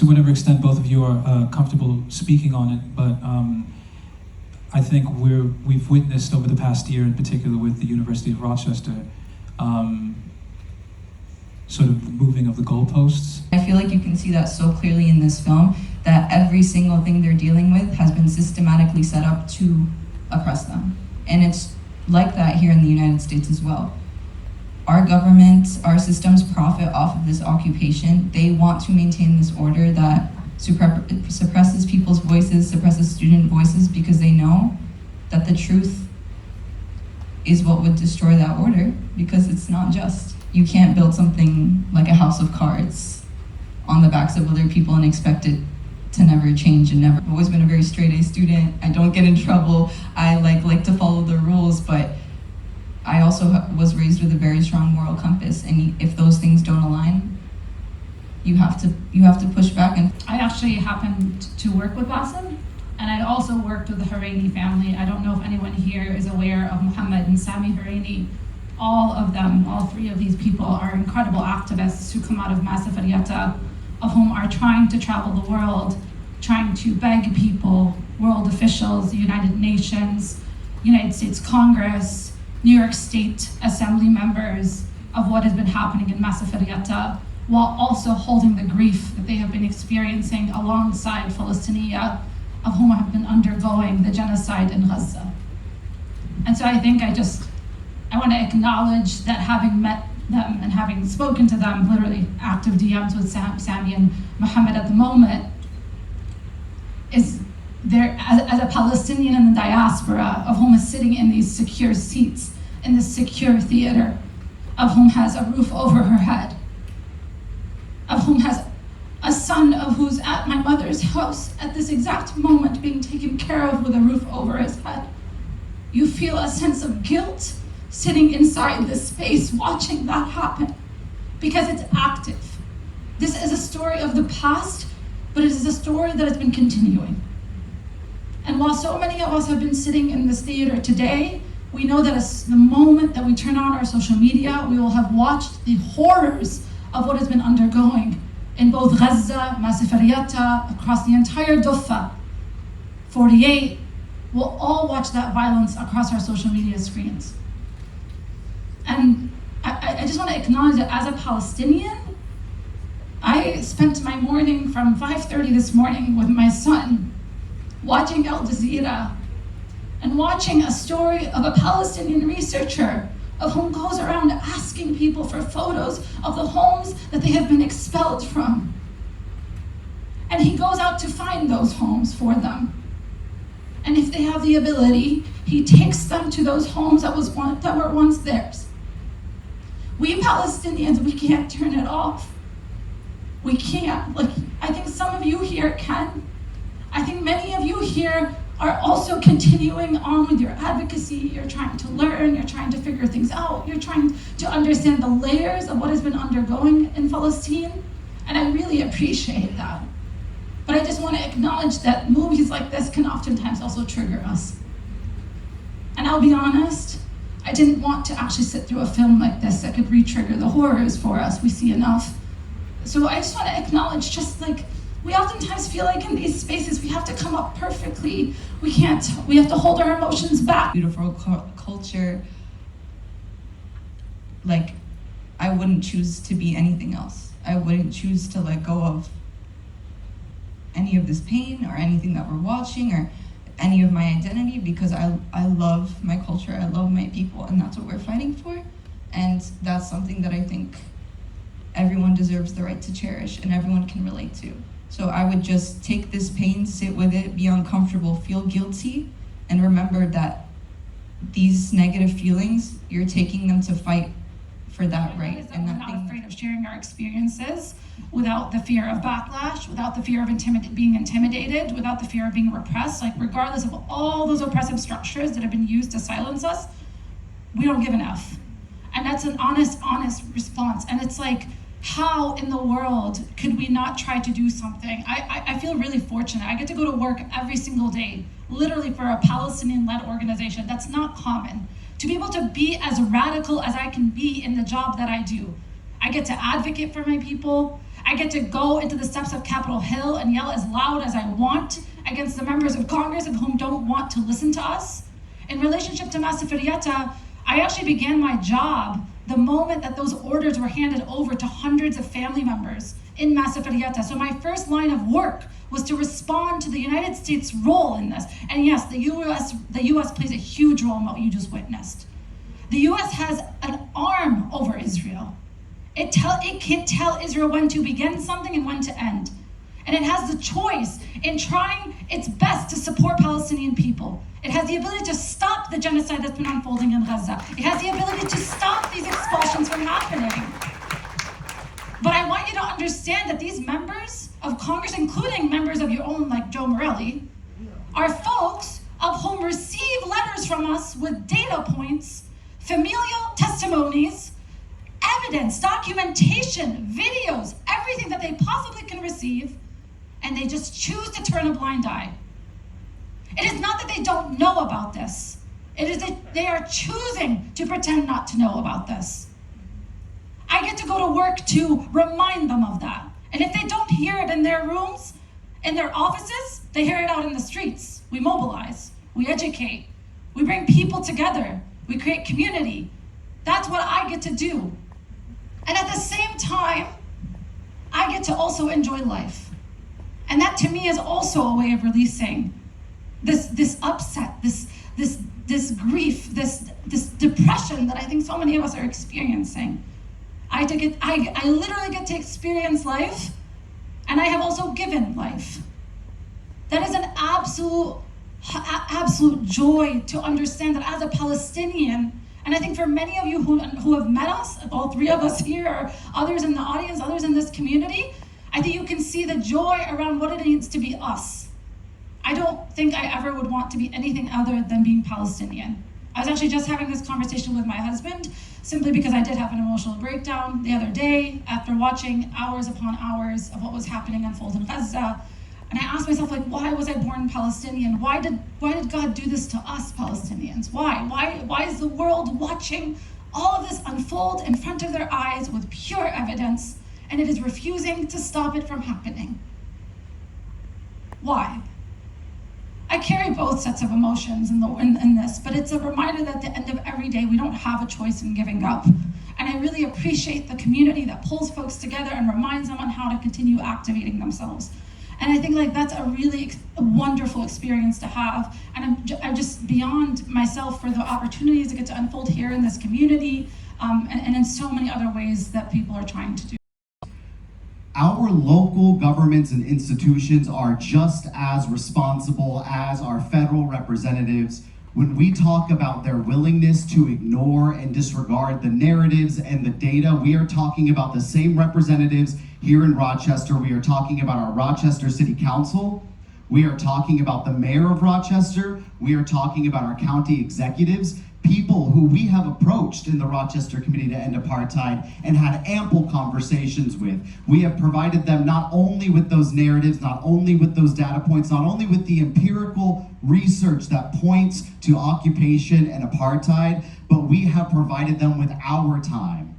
to whatever extent both of you are comfortable speaking on it, but I think we've witnessed over the past year, in particular with the University of Rochester, sort of moving of the goalposts. I feel like you can see that so clearly in this film, that every single thing they're dealing with has been systematically set up to oppress them. And it's like that here in the United States as well. Our government, our systems profit off of this occupation. They want to maintain this order that suppresses people's voices, suppresses student voices, because they know that the truth is what would destroy that order, because it's not just. You can't build something like a house of cards on the backs of other people and expect it to never change and never. I've always been a very straight A student. I don't get in trouble. I like to follow the rules, but I also was raised with a very strong moral compass, and if those things don't align, you have to push back. And I actually happened to work with Bassem, and I also worked with the Horeini family. I don't know if anyone here is aware of Muhammad and Sami Horeini. All of them, all three of these people are incredible activists who come out of Massafaryata, of whom are trying to travel the world, trying to beg people, world officials, the United Nations, United States Congress, New York State Assembly members of what has been happening in Massafaryata, while also holding the grief that they have been experiencing alongside Palestinians, of whom have been undergoing the genocide in Gaza. And so I think I want to acknowledge that, having met them and having spoken to them, literally active DMs with Sami and Muhammad at the moment, is there as a Palestinian in the diaspora, of whom is sitting in these secure seats, in this secure theater, of whom has a roof over her head, of whom has a son of who's at my mother's house at this exact moment being taken care of with a roof over his head. You feel a sense of guilt sitting inside this space watching that happen, because it's active. This is a story of the past, but it is a story that has been continuing. And while so many of us have been sitting in this theater today, we know that the moment that we turn on our social media, we will have watched the horrors of what has been undergoing in both Gaza, Massafaryata, across the entire Duffa, 48. We'll all watch that violence across our social media screens. And I just want to acknowledge that as a Palestinian, I spent my morning from 5:30 this morning with my son watching Al Jazeera and watching a story of a Palestinian researcher of whom goes around asking people for photos of the homes that they have been expelled from. And he goes out to find those homes for them. And if they have the ability, he takes them to those homes that were once theirs. We Palestinians, we can't turn it off. We can't. I think some of you here can. I think many of you here are also continuing on with your advocacy. You're trying to learn, you're trying to figure things out, you're trying to understand the layers of what has been undergoing in Palestine, and I really appreciate that. But I just want to acknowledge that movies like this can oftentimes also trigger us. And I'll be honest, I didn't want to actually sit through a film like this that could re-trigger the horrors for us. We see enough. So I just want to acknowledge, we oftentimes feel like in these spaces we have to come up perfectly. We have to hold our emotions back. Beautiful culture. I wouldn't choose to be anything else. I wouldn't choose to let go of any of this pain or anything that we're watching or any of my identity, because I love my culture, I love my people, and that's what we're fighting for. And that's something that I think everyone deserves the right to cherish and everyone can relate to. So I would just take this pain, sit with it, be uncomfortable, feel guilty, and remember that these negative feelings, you're taking them to fight for that right. And we're not afraid of sharing our experiences without the fear of backlash, without the fear of being intimidated, without the fear of being repressed. Regardless of all those oppressive structures that have been used to silence us, we don't give an F. And that's an honest response. And it's how in the world could we not try to do something? I feel really fortunate. I get to go to work every single day, literally for a Palestinian-led organization. That's not common. To be able to be as radical as I can be in the job that I do. I get to advocate for my people. I get to go into the steps of Capitol Hill and yell as loud as I want against the members of Congress of whom don't want to listen to us. In relationship to Masafirieta, I actually began my job the moment that those orders were handed over to hundreds of family members in Masafirieta. So my first line of work was to respond to the United States' role in this. And yes, the US plays a huge role in what you just witnessed. The US has an arm over Israel. It can tell Israel when to begin something and when to end. And it has the choice in trying its best to support Palestinian people. It has the ability to stop the genocide that's been unfolding in Gaza. It has the ability to stop these expulsions from happening. But I want you to understand that these members of Congress, including members of your own like Joe Morelli, are folks of whom receive letters from us with data points, familial testimonies, evidence, documentation, videos, everything that they possibly can receive, and they just choose to turn a blind eye. It is not that they don't know about this. It is that they are choosing to pretend not to know about this. I get to go to work to remind them of that. And if they don't hear it in their rooms, in their offices, they hear it out in the streets. We mobilize, we educate, we bring people together, we create community. That's what I get to do. And at the same time, I get to also enjoy life. And that to me is also a way of releasing this upset, this grief, this depression that I think so many of us are experiencing. I literally get to experience life, and I have also given life. That is an absolute joy to understand that as a Palestinian, and I think for many of you who have met us, all three of us here, or others in the audience, others in this community, I think you can see the joy around what it means to be us. I don't think I ever would want to be anything other than being Palestinian. I was actually just having this conversation with my husband, simply because I did have an emotional breakdown the other day after watching hours upon hours of what was happening unfold in Gaza. And I asked myself, like, why was I born Palestinian? Why did God do this to us Palestinians? Why is the world watching all of this unfold in front of their eyes with pure evidence, and it is refusing to stop it from happening? Why? I carry both sets of emotions in this, but it's a reminder that at the end of every day, we don't have a choice in giving up. And I really appreciate the community that pulls folks together and reminds them on how to continue activating themselves. And I think like that's a really wonderful experience to have. And I'm just beyond myself for the opportunities that get to unfold here in this community, and in so many other ways that people are trying to do. Our local governments and institutions are just as responsible as our federal representatives when we talk about their willingness to ignore and disregard the narratives and the data. We are talking about the same representatives here in Rochester. We are talking about our Rochester City Council. We are talking about the mayor of Rochester. We are talking about our county executives, people who we have approached in the Rochester Committee to End Apartheid and had ample conversations with. We have provided them not only with those narratives, not only with those data points, not only with the empirical research that points to occupation and apartheid, but we have provided them with our time,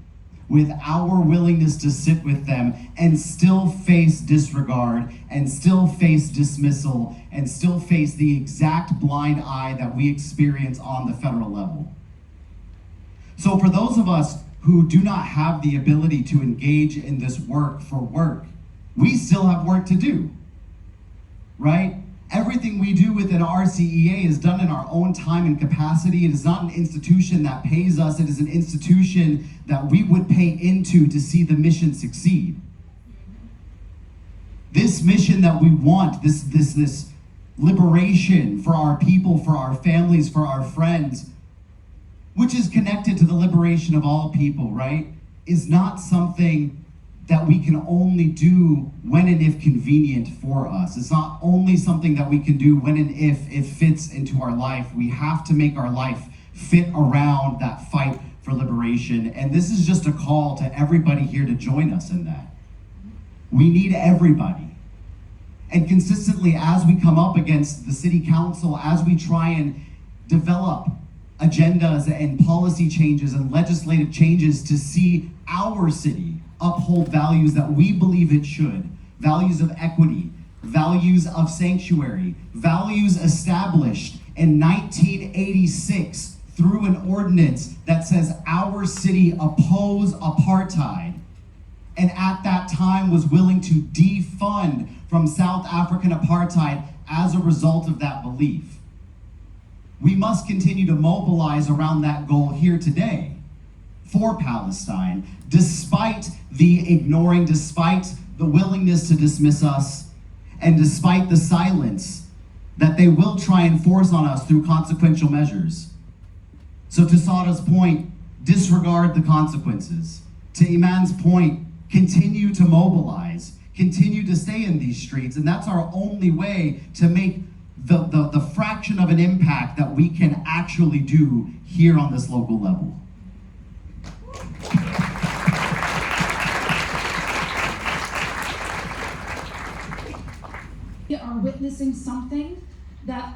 with our willingness to sit with them and still face disregard and still face dismissal and still face the exact blind eye that we experience on the federal level. So for those of us who do not have the ability to engage in this work for work, we still have work to do, right? Everything we do within RCEA is done in our own time and capacity. It is not an institution that pays us. It is an institution that we would pay into to see the mission succeed. This mission that we want, this liberation for our people, for our families, for our friends, which is connected to the liberation of all people, right, is not something that we can only do when and if convenient for us. It's not only something that we can do when and if it fits into our life. We have to make our life fit around that fight for liberation. And this is just a call to everybody here to join us in that. We need everybody. And consistently, as we come up against the city council, as we try and develop agendas and policy changes and legislative changes to see our city uphold values that we believe it should, values of equity, values of sanctuary, values established in 1986 through an ordinance that says our city oppose apartheid, and at that time was willing to defund from South African apartheid as a result of that belief. We must continue to mobilize around that goal here today for Palestine, despite the ignoring, despite the willingness to dismiss us, and despite the silence that they will try and force on us through consequential measures. So to Sada's point, disregard the consequences. To Iman's point, continue to mobilize, continue to stay in these streets, and that's our only way to make the fraction of an impact that we can actually do here on this local level. We are witnessing something that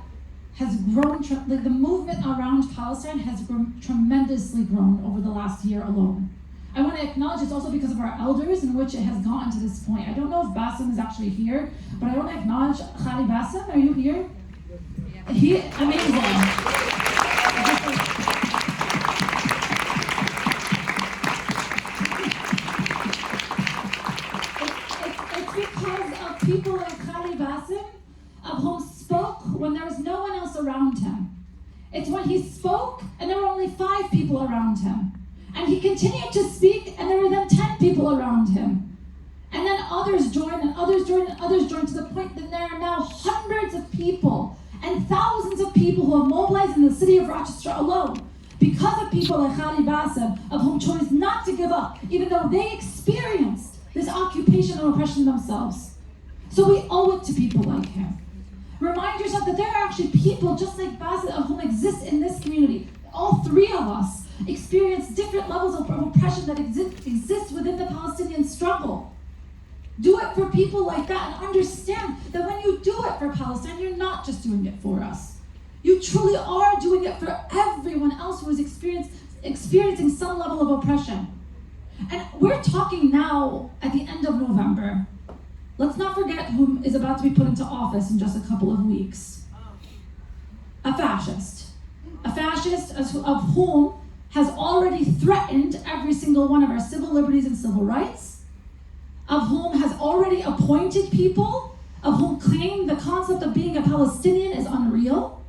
has grown, like the movement around Palestine has tremendously grown over the last year alone. I want to acknowledge it's also because of our elders in which it has gotten to this point. I don't know if Bassem is actually here, but I want to acknowledge Khali Bassem. Are you here? He, amazing. It's because of people like Khali Bassem, of whom spoke when there was no one else around him. It's when he spoke and there were only 5 people around him. And he continued to speak, and there were then 10 people around him. And then others joined, and others joined, and others joined, to the point that there are now hundreds of people and thousands of people who have mobilized in the city of Rochester alone because of people like Khali Bassem, of whom chose not to give up, even though they experienced this occupation and oppression themselves. So we owe it to people like him. Remind yourself that there are actually people just like Bassem of whom exist in this community. All 3 of us experience different levels of oppression that exist within the Palestinian struggle. Do it for people like that, and understand that when you do it for Palestine, you're not just doing it for us. You truly are doing it for everyone else who is experiencing some level of oppression. And we're talking now at the end of November. Let's not forget who is about to be put into office in just a couple of weeks. A fascist of whom has already threatened every single one of our civil liberties and civil rights, of whom has already appointed people, of whom claim the concept of being a Palestinian is unreal,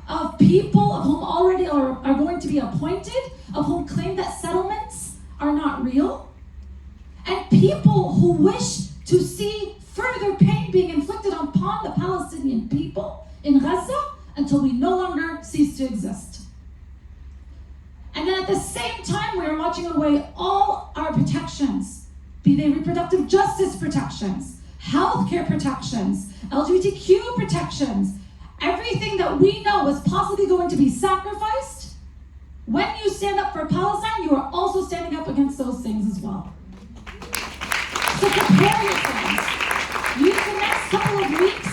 of people of whom already are going to be appointed, of whom claim that settlements are not real, and people who wish to see further pain being inflicted upon the Palestinian people in Gaza until we no longer cease to exist. And then at the same time, we are watching away all our protections, be they reproductive justice protections, healthcare protections, LGBTQ protections, everything that we know is possibly going to be sacrificed. When you stand up for Palestine, you are also standing up against those things as well. So prepare yourselves. Use the next couple of weeks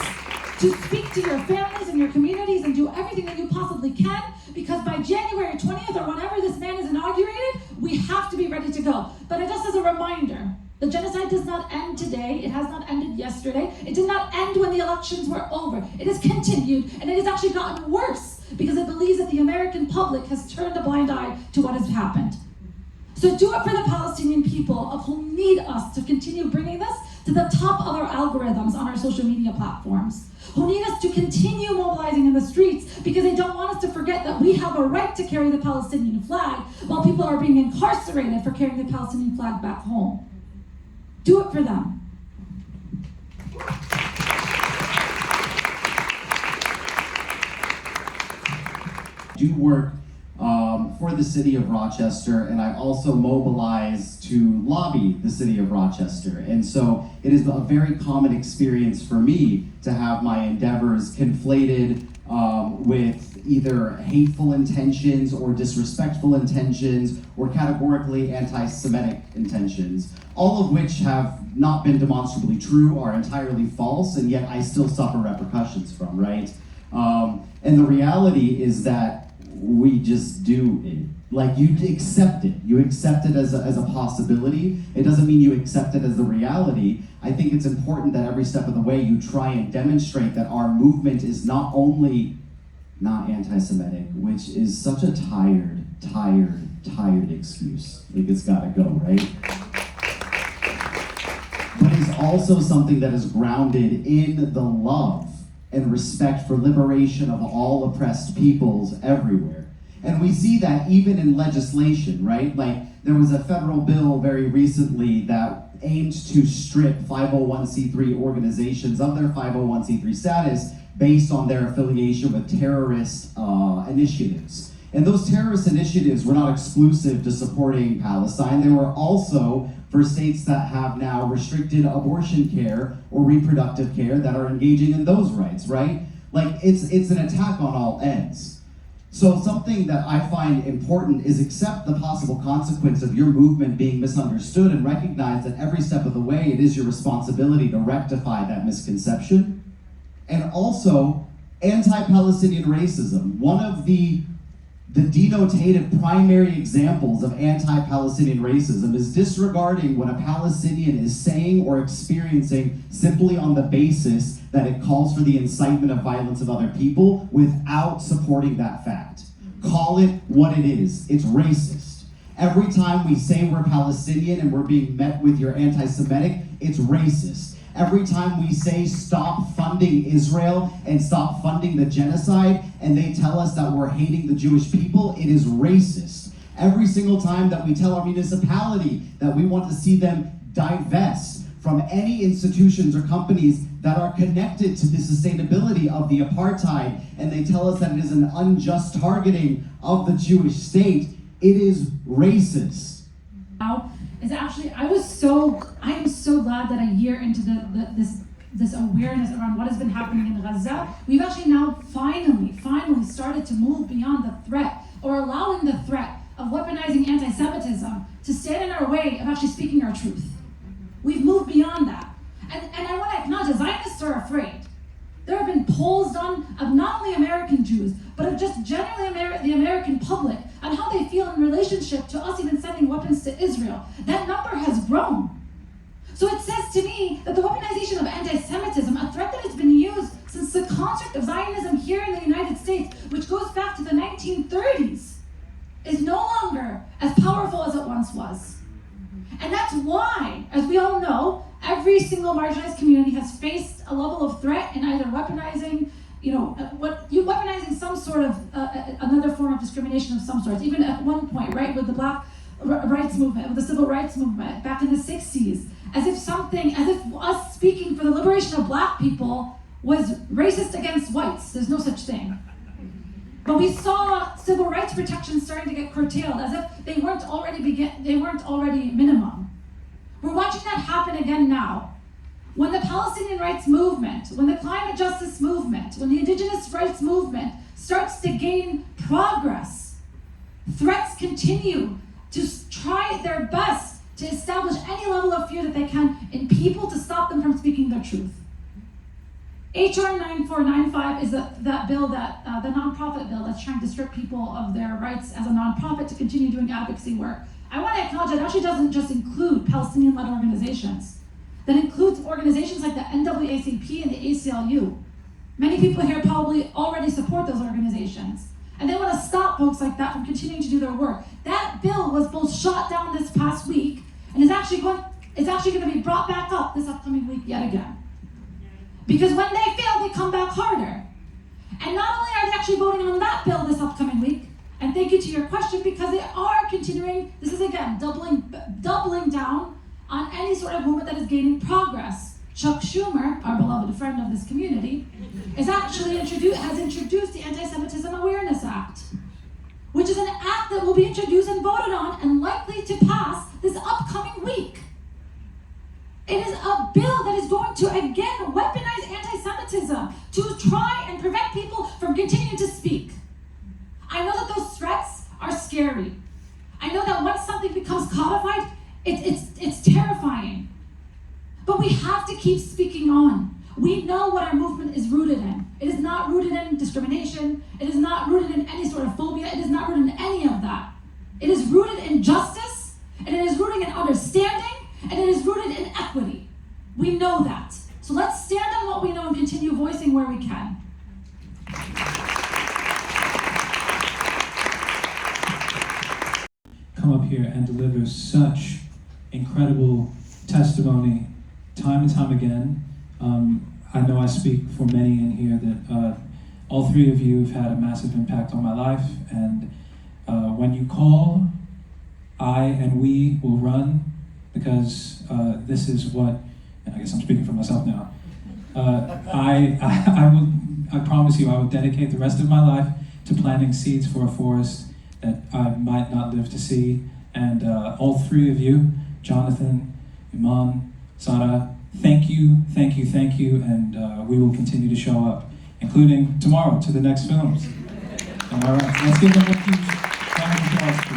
to speak to your families and your communities and do everything that you possibly can, because by January 20th or whenever this man is inaugurated, we have to be ready to go. But just as a reminder, the genocide does not end today. It has not ended yesterday. It did not end when the elections were over. It has continued, and it has actually gotten worse because it believes that the American public has turned a blind eye to what has happened. So do it for the Palestinian people of whom need us to continue bringing this to the top of our algorithms on our social media platforms, who need us to continue mobilizing in the streets because they don't want us to forget that we have a right to carry the Palestinian flag while people are being incarcerated for carrying the Palestinian flag back home. Do it for them. Do work for the city of Rochester, and I also mobilize to lobby the city of Rochester. And so it is a very common experience for me to have my endeavors conflated with either hateful intentions or disrespectful intentions or categorically anti-Semitic intentions, all of which have not been demonstrably true, are entirely false, and yet I still suffer repercussions from, right? And the reality is that we just do it. Like, you accept it. You accept it as a possibility. It doesn't mean you accept it as the reality. I think it's important that every step of the way you try and demonstrate that our movement is not only not anti-Semitic, which is such a tired excuse. Like, it's gotta go, right? But it's also something that is grounded in the love and respect for liberation of all oppressed peoples everywhere. And we see that even in legislation, right? Like, there was a federal bill very recently that aimed to strip 501c3 organizations of their 501c3 status based on their affiliation with terrorist initiatives. And those terrorist initiatives were not exclusive to supporting Palestine. They were also for states that have now restricted abortion care or reproductive care that are engaging in those rights, right? Like, it's an attack on all ends. So something that I find important is accept the possible consequence of your movement being misunderstood and recognize that every step of the way it is your responsibility to rectify that misconception. And also, anti-Palestinian racism. One of the denotative primary examples of anti-Palestinian racism is disregarding what a Palestinian is saying or experiencing simply on the basis that it calls for the incitement of violence of other people without supporting that fact. Call it what it is. It's racist. Every time we say we're Palestinian and we're being met with you're anti-Semitic, it's racist. Every time we say stop funding Israel and stop funding the genocide, and they tell us that we're hating the Jewish people, it is racist. Every single time that we tell our municipality that we want to see them divest from any institutions or companies that are connected to the sustainability of the apartheid, and they tell us that it is an unjust targeting of the Jewish state, it is racist. Now is actually, I am so glad that a year into this awareness around what has been happening in Gaza, we've actually now finally started to move beyond the threat, or allowing the threat of weaponizing anti-Semitism to stand in our way of actually speaking our truth. We've moved beyond that. And I want to acknowledge that Zionists are afraid. There have been polls done of not only American Jews, but of just generally the American public on how they feel in relationship to us even sending weapons to Israel. That number has grown. So it says to me that the weaponization of anti-Semitism, a threat that has been used since the construct of Zionism here in the United States, which goes back to the 1930s, is no longer as powerful as it once was. And that's why, as we all know, every single marginalized community has faced a level of threat in either weaponizing, weaponizing some sort of another form of discrimination of some sort. Even at one point, right, with the Black rights movement, with the Civil Rights Movement back in the 60s, as if us speaking for the liberation of Black people was racist against whites. There's no such thing. But we saw civil rights protections starting to get curtailed, as if they weren't already minimum. We're watching that happen again now. When the Palestinian rights movement, when the climate justice movement, when the indigenous rights movement starts to gain progress, threats continue to try their best to establish any level of fear that they can in people to stop them from speaking their truth. HR 9495 is that bill, the nonprofit bill that's trying to strip people of their rights as a nonprofit to continue doing advocacy work. I want to acknowledge that it actually doesn't just include Palestinian-led organizations. That includes organizations like the NAACP and the ACLU. Many people here probably already support those organizations. And they want to stop folks like that from continuing to do their work. That bill was both shot down this past week and is actually going to be brought back up this upcoming week yet again. Because when they fail, they come back harder. And not only are they actually voting on that bill this upcoming week, and thank you to your question, because they are continuing, this is again, doubling down on any sort of movement that is gaining progress. Chuck Schumer, our beloved friend of this community, has introduced the Anti-Semitism Awareness Act, which is an act that will be introduced and voted on and likely to pass this upcoming week. It is a bill that is going to, again, weaponize anti-Semitism to try and prevent people from continuing to speak. I know that those threats are scary. I know that once something becomes codified, it's terrifying. But we have to keep speaking on. We know what our movement is rooted in. It is not rooted in discrimination. It is not rooted in any sort of phobia. It continue voicing where we can. Come up here and deliver such incredible testimony time and time again. I know I speak for many in here that all three of you have had a massive impact on my life, and when you call, I and we will run, because this is what, and I guess I'm speaking for myself now, I promise you I will dedicate the rest of my life to planting seeds for a forest that I might not live to see. And all three of you, Jonathan, Iman, Sarah, thank you, thank you, thank you, and we will continue to show up, including tomorrow to the next films. All right, let's give them a huge round of applause.